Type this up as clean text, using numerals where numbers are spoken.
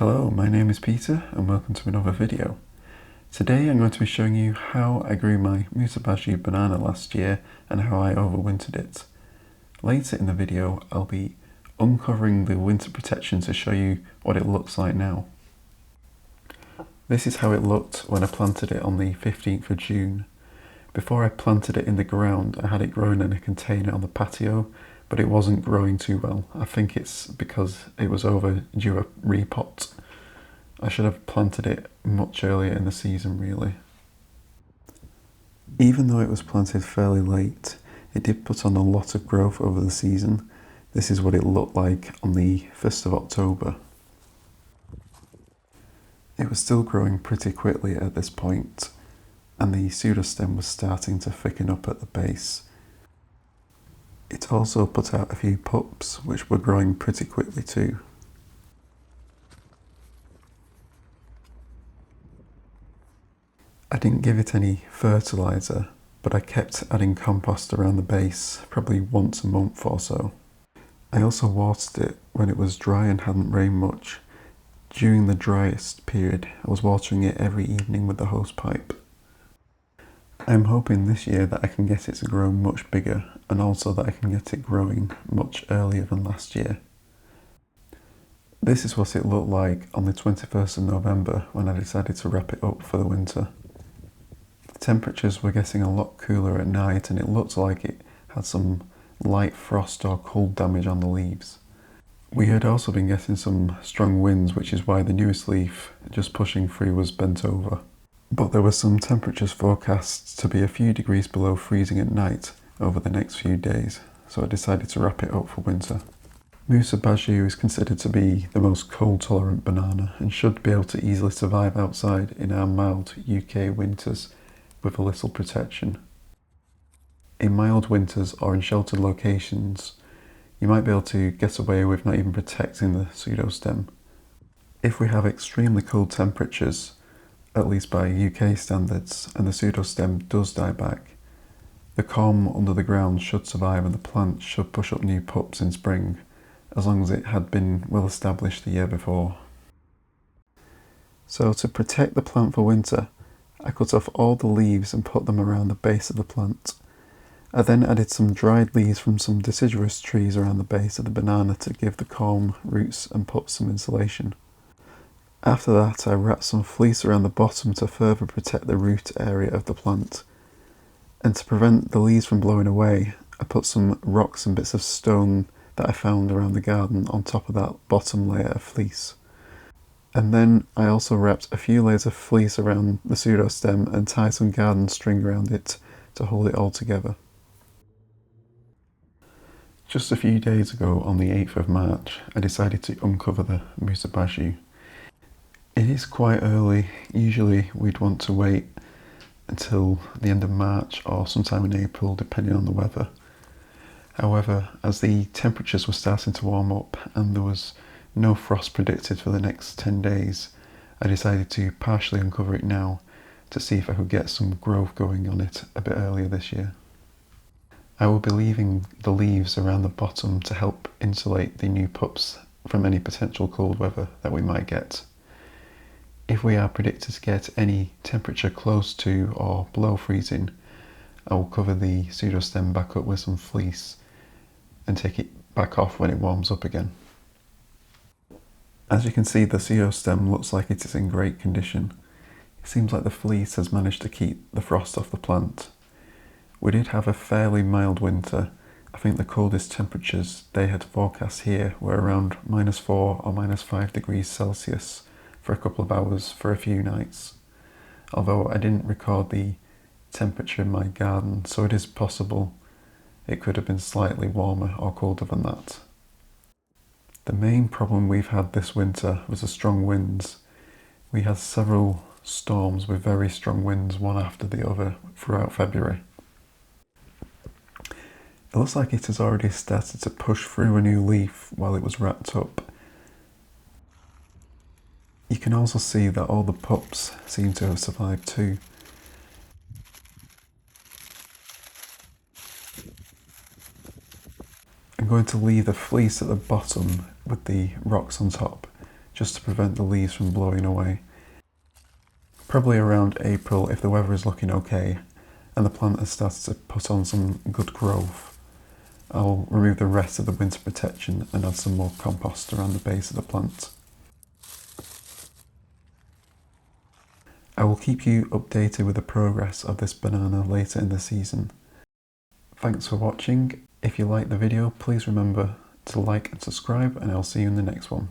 Hello, my name is Peter and welcome to another video. Today I'm going to be showing you how I grew my Musa Basjoo banana last year and how I overwintered it. Later in the video I'll be uncovering the winter protection to show you what it looks like now. This is how it looked when I planted it on the 15th of June. Before I planted it in the ground I had it grown in a container on the patio, but it wasn't growing too well. I think it's because it was overdue a repot. I should have planted it much earlier in the season really. Even though it was planted fairly late, it did put on a lot of growth over the season. This is what it looked like on the 1st of October. It was still growing pretty quickly at this point, and the pseudostem was starting to thicken up at the base. It also put out a few pups, which were growing pretty quickly too. I didn't give it any fertiliser, but I kept adding compost around the base, probably once a month or so. I also watered it when it was dry and hadn't rained much. During the driest period, I was watering it every evening with the hose pipe. I'm hoping this year that I can get it to grow much bigger, and also that I can get it growing much earlier than last year. This is what it looked like on the 21st of November when I decided to wrap it up for the winter. The temperatures were getting a lot cooler at night and it looked like it had some light frost or cold damage on the leaves. We had also been getting some strong winds, which is why the newest leaf just pushing through was bent over. But there were some temperatures forecast to be a few degrees below freezing at night over the next few days, so I decided to wrap it up for winter. Musa Basjoo is considered to be the most cold-tolerant banana and should be able to easily survive outside in our mild UK winters with a little protection. In mild winters or in sheltered locations, you might be able to get away with not even protecting the pseudostem. If we have extremely cold temperatures, at least by UK standards, and the pseudostem does die back, the corm under the ground should survive and the plant should push up new pups in spring, as long as it had been well established the year before. So to protect the plant for winter, I cut off all the leaves and put them around the base of the plant. I then added some dried leaves from some deciduous trees around the base of the banana to give the corm, roots and pups some insulation. After that I wrapped some fleece around the bottom to further protect the root area of the plant. And to prevent the leaves from blowing away, I put some rocks and bits of stone that I found around the garden on top of that bottom layer of fleece. And then I also wrapped a few layers of fleece around the pseudostem and tied some garden string around it to hold it all together. Just a few days ago, on the 8th of March, I decided to uncover the Musa Basjoo. It is quite early. Usually we'd want to wait until the end of March or sometime in April, depending on the weather. However, as the temperatures were starting to warm up and there was no frost predicted for the next 10 days, I decided to partially uncover it now to see if I could get some growth going on it a bit earlier this year. I will be leaving the leaves around the bottom to help insulate the new pups from any potential cold weather that we might get. If we are predicted to get any temperature close to or below freezing, I will cover the pseudostem back up with some fleece and take it back off when it warms up again. As you can see, the pseudostem looks like it is in great condition. It seems like the fleece has managed to keep the frost off the plant. We did have a fairly mild winter. I think the coldest temperatures they had forecast here were around -4 or -5 degrees Celsius for a couple of hours for a few nights. Although I didn't record the temperature in my garden, so it is possible it could have been slightly warmer or colder than that. The main problem we've had this winter was the strong winds. We had several storms with very strong winds, one after the other, throughout February. It looks like it has already started to push through a new leaf while it was wrapped up. You can also see that all the pups seem to have survived too. I'm going to leave the fleece at the bottom with the rocks on top just to prevent the leaves from blowing away. Probably around April, if the weather is looking okay and the plant has started to put on some good growth, I'll remove the rest of the winter protection and add some more compost around the base of the plant. I will keep you updated with the progress of this banana later in the season. Thanks for watching. If you liked the video, please remember to like and subscribe, and I'll see you in the next one.